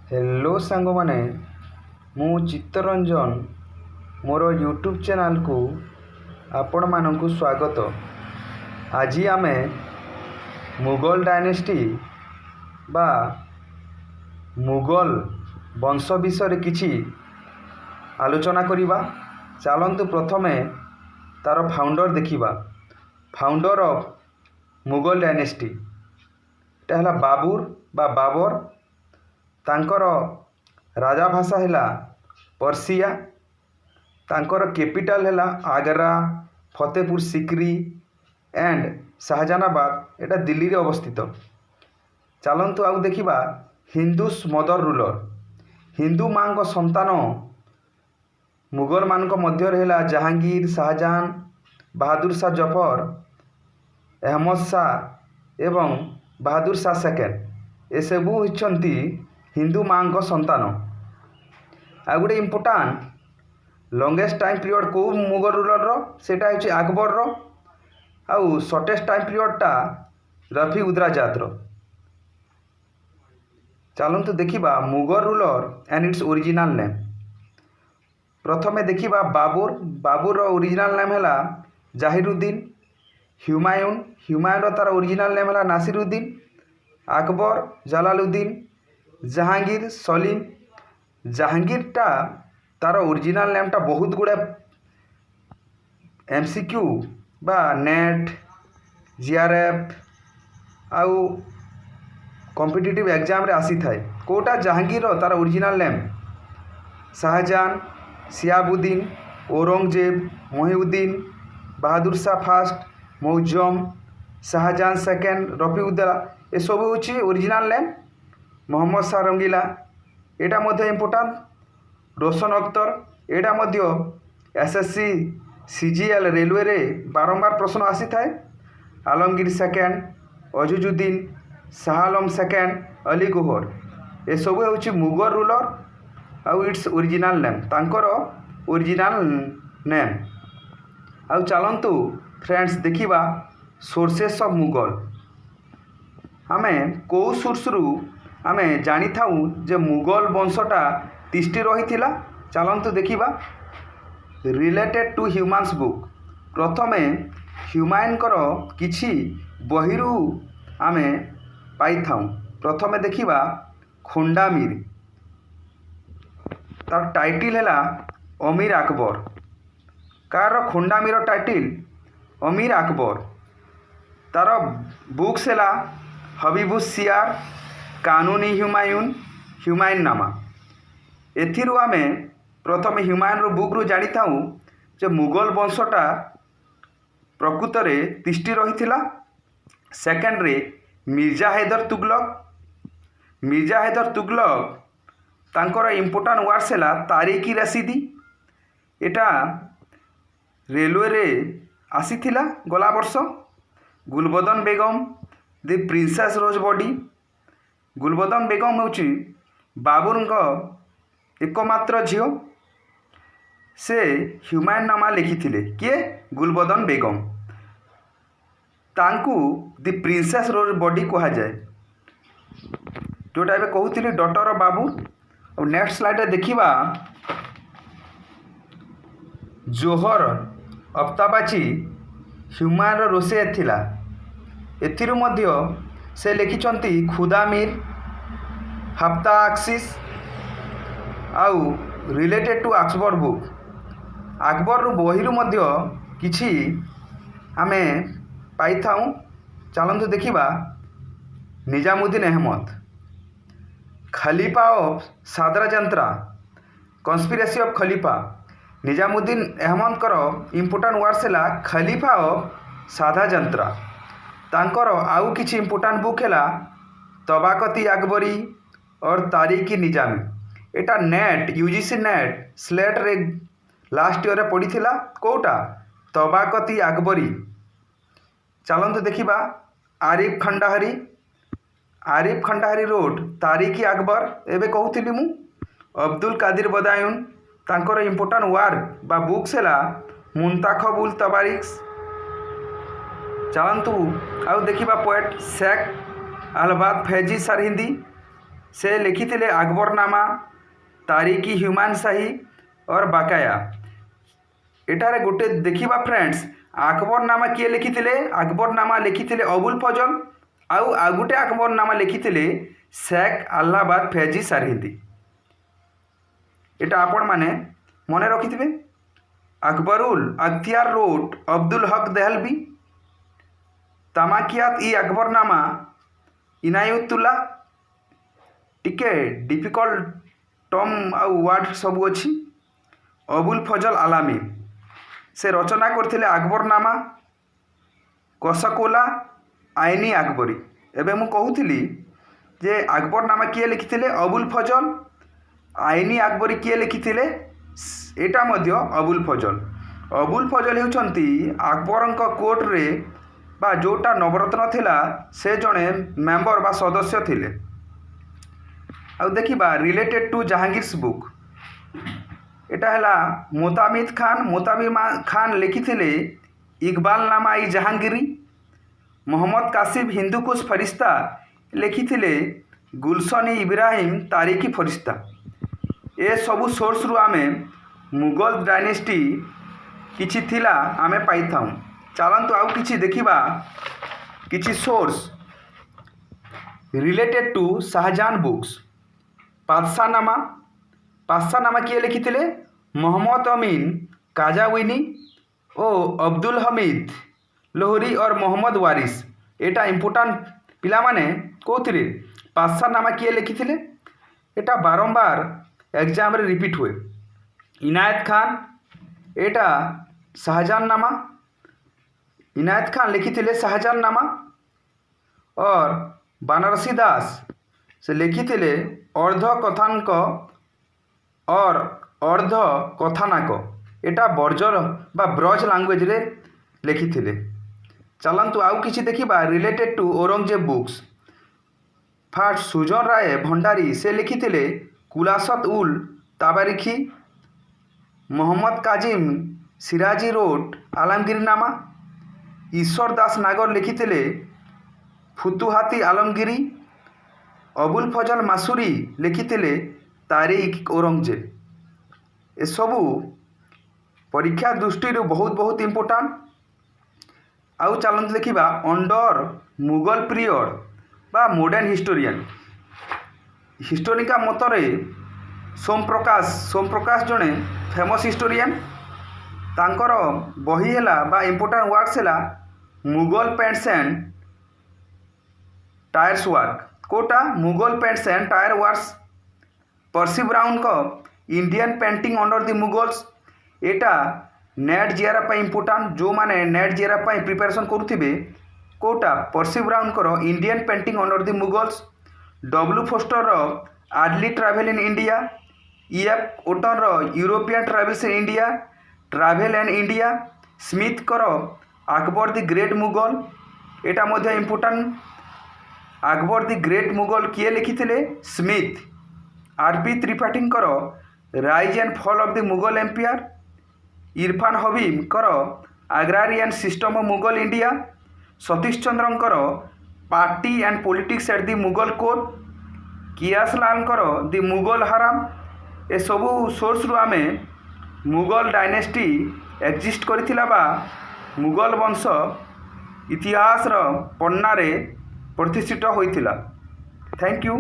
Hello सांग माने मु चित्तरंजन मोर यूट्यूब चैनल को आपण मानक स्वागत। आज आमे मुगल डायनेस्टी बा मुगल वंश विषय किछि आलोचना करिबा। चलंतु प्रथमे तार फाउंडर देखिबा। फाउंडर ऑफ मुगल डायनेस्टी एटा हला बाबुर बा बाबर। तांकर राजा भाषा है पर्सिया। तांकर कैपिटल है आगरा, फतेहपुर सिकरी एंड शाहजहानाबाद। एटा दिल्ली रे अवस्थित। चलंतु आउ देखिबा हिंदूस मदर रूलर। हिंदू मां को संतान मुगल मान मध्य रहा जहांगीर, शाहजहान, बहादुर शाह जफर, अहमद शाह एवं बहादुर शाह सेकेंड। ए सबू होइछंती हिंदू मां को संतान। आ गोटे इम्पोर्टाट लंगेस्ट टाइम पीरियड को मुगल रूलर सेटा होछि अकबर रो। आउ शॉर्टेस्ट टाइम पीरियडटा रफी उदराजात रो। चलंतु देखिबा Mughal ruler and its original name. प्रथमे देखिबा बाबर। बाबर रो ओरिजिनल नेम हैला जाहिरुद्दीन। हुमायून। हुमायून रो तार ओरिजिनल नेम हैला नासिरुद्दीन। अकबर जलालुद्दीन। जहांगीर सलीम। जहांगीरटा तार ओरिजिनल नेमटा बहुत गुड़े एमसीक्यू बा नेट जीआरएफ आउ कॉम्पिटिटिव एग्जाम रे आसी थाए। कोटा जहांगीर तार original name Shah Jahan, सियाबुद्दीन, Aurangzeb, Mohiuddin, Bahadur Shah fast, Maujam, Shah Jahan second, रफीउद्दौला ए सब होछि ओरिजिनल नेम। मोहम्मद शाह रंगीला एटा मध्य इम्पोर्टाट। रोशन अख्तर एटा मध्य एसएससी सीजीएल रेलवे रे बारंबार प्रश्न आसी थाए। आलमगीर सेकेंड, अजुजुद्दीन, शाह आलम सेकेंड, अली गौहर ए सब होछि मुगल रूलर आउ इट्स ओरिजिनल नेम। तांकर ओरिजिनल नेम। आउ चलंतु फ्रेंड्स देखिबा सोर्सेस ऑफ मुगल। आमे को सोर्स रु आमे जानी थाउ जे मुगल वंशटा तिष्टि रही थिला। चलंतु देखिबा रिलेटेड टू ह्यूमान्स बुक। प्रथमे ह्यूमायन कर किछि बहिरु आमे पाई थाउ। प्रथमे देखिबा खोंडामीर। तार टाइटिल हैला अमीर अकबर। कार खोंडामीर टाइटिल अमीर अकबर। तार बुक्स हैला हबीबुस सियार, कानूनी हुमायून, हुमायून नामा। एथिरु आमे प्रथमे हुमायून रो बुक रु जानी थाउ जे मुगल वंशटा प्रकृत रे तिष्टि रही थिला। सेकेंड रे मिर्जा हैदर तुगलक। मिर्जा हैदर तुगलक तांकर इम्पोर्टाट वर्ड्स हैला तारिकी रसीदी। एटा रेलवे रे आसी थिला गला वर्ष। Gulbadan Begum the princess rose body. Gulbadan Begum होची बाबर एकमात्र झील। से ह्यूमायून नामा लिखिथिले किए गुलबदन बेगम। तांकु द प्रिंसेस रोज बॉडी कहा जाए जोटा एबे कहूथिली डॉटर ऑफ बाबू। और नेक्स्ट स्लाइड रे देखिबा जोहर अफ्ताबाची ह्यूमायून रो रोसे थिला। एथिरु मध्य से लिखिचंती खुदामीर, हफ्ता आक्सिस आउ related to Akbar book. Akbar बहिरु मध्य किछि आमे पाई थाउ। चलंतु देखिबा निजामुद्दीन अहमद, खलीफा ऑफ सादराजंत्रा, कॉन्स्पिरेसी ऑफ खलीफा। निजामुद्दीन अहमद कर इम्पोर्टाट वर्ड्स हैला खलीफा ऑफ सादाजंत्रा। तांकर आउ किछि इम्पोर्टाट बुक हैला तबाकती अकबरी और तारीकी निजामी। एटा नेट यूजीसी नेट स्लेट रे लास्ट ईयर रे पड़ी थिला। कोटा तबाकती अकबरी। चलंतु देखिबा आरिफ खंडाहरी। आरिफ खंडाहरी रोड तारीकी अकबर। एबे कहूथिली मु अब्दुल कादिर बदायून। तांकर इम्पोर्टाट वर्क बा बुक्स हैला मुंताखब उल तबारिक्स। चलंतु आउ देखिबा पोएट शेख अलबाद फैजी सरहिंदी। से लिखिथिले अकबरनामा, तारिकी ह्यूमान शाही और बकाया। एटारे गोटे देखिबा फ्रेंड्स, अकबरनामा किए लिखिथिले? अकबरनामा लिखिथिले अबुल फजल, आउ गोटे अकबरनामा लिखिथिले शेख अल्लाहाबाद फैजी सरहिंदी। एटा आपण माने मने रखिथिबे। अकबरुल अख्तियार रोट अब्दुल हक देहलवी, तमाकियात इ अकबरनामा इनायतुल्ला। टिके डिफिकल्ट टर्म आउ वर्ड सब अच्छी। अबुल फजल आलामी से रचना करथिले अकबरनामा, कसकोला, आईनी अकबरी। एबे मु कहूथिली जे अकबरनामा किए लिखिथिले? अबुल फजल। आईनी अकबरी किए लिखिथिले? एटा मध्य अबुल फजल। अबुल फजल हेउचंती अकबरंक कोर्ट रे बा जोटा नवरत्न थिला से जणे मेंबर बा सदस्य थिले। आ देखिबा रिलेटेड टू जहांगीर्स बुक, एटा हला मोतामिद खान। मोतामिद खान लिखिथिले इकबालनामा इ जहांगीरी। मोहम्मद कासिम हिंदुकुश फरिश्ता लिखिथिले गुलशन इब्राहिम तारिकी फरिश्ता। ए सबु सोर्स रु आमे मुगल डायनेस्टी किछि थिला आमे पाइथाऊ। चलतु आउ किछि देखिबा किछि source related to Shahjahan books. Padshahnama. Padshahnama किए लिखिथिले? मोहम्मद अमीन काजाविनी और अब्दुल हमीद लोहरी और मोहम्मद वारिस। एटा इंपोर्टेंट पिला माने कोथिरे पातशाहनामा किए लिखिथिले? एटा बारंबार एग्जाम रे रिपीट हुए। इनायत खान, एटा शाहजहांनामा। इनायत खान लिखिथिले शाहजहांनामा। और बनारसी दास से लिखिथिले अर्ध कथानक और अर्ध कथानक। एटा बर्जर बा ब्रज लैंग्वेज रे लिखिथिले। चलंतु आउ किछि देखिबा related to Aurangzeb books. First Sujan Rai Bhandari से लिखिथिले कुलासत उल ताबारिखी। मोहम्मद काजिम सिराजी रोड आलमगीरनामा। ईश्वर दास नागर लिखिथिले फुतुहाती आलमगीरी। अबुल फजल मासुरी लिखिथिले तारिक औरंगजेब। ए सबू परीक्षा दृष्टि बहुत बहुत इम्पोर्टेंट। आउ चलते देखिबा अंडर मुगल पीरियड बा मॉडर्न हिस्टोरियन। हिस्टोरिका मतरे सोमप्रकाश जड़े फेमस हिस्टोरियन। तांकर बही है बा इम्पोर्टेंट वर्ड्स है Mughal painters and their work. कोटा Mughal painters and their works. Percy Brown को Indian painting under the Mughals. एटा नेट जीआरएफ इम्पोर्टेंट। जो माने नेट जीआरएफ प्रिपरेशन करुथिबे कोटा पर्सी ब्राउन को Indian painting under the Mughals. W Foster early travel in India. EF Oaten European travels in India travel and India. Smith कर Akbar the great Mughal. एटा मध्य important. Akbar the great Mughal किए लिखिथिले? Smith. RP Tripathi rise and fall of the Mughal empire. Irfan Habib कर agrarian system of Mughal India. Satish Chandra party and politics at the Mughal court. कियासलाल the Mughal harem. ए सबू source रु आमे मुगल डायनेस्टी एक्जिस्ट करिथिला बा मुगल वंश इतिहास पन्ना रे प्रतिष्ठित होइथिला। Thank you.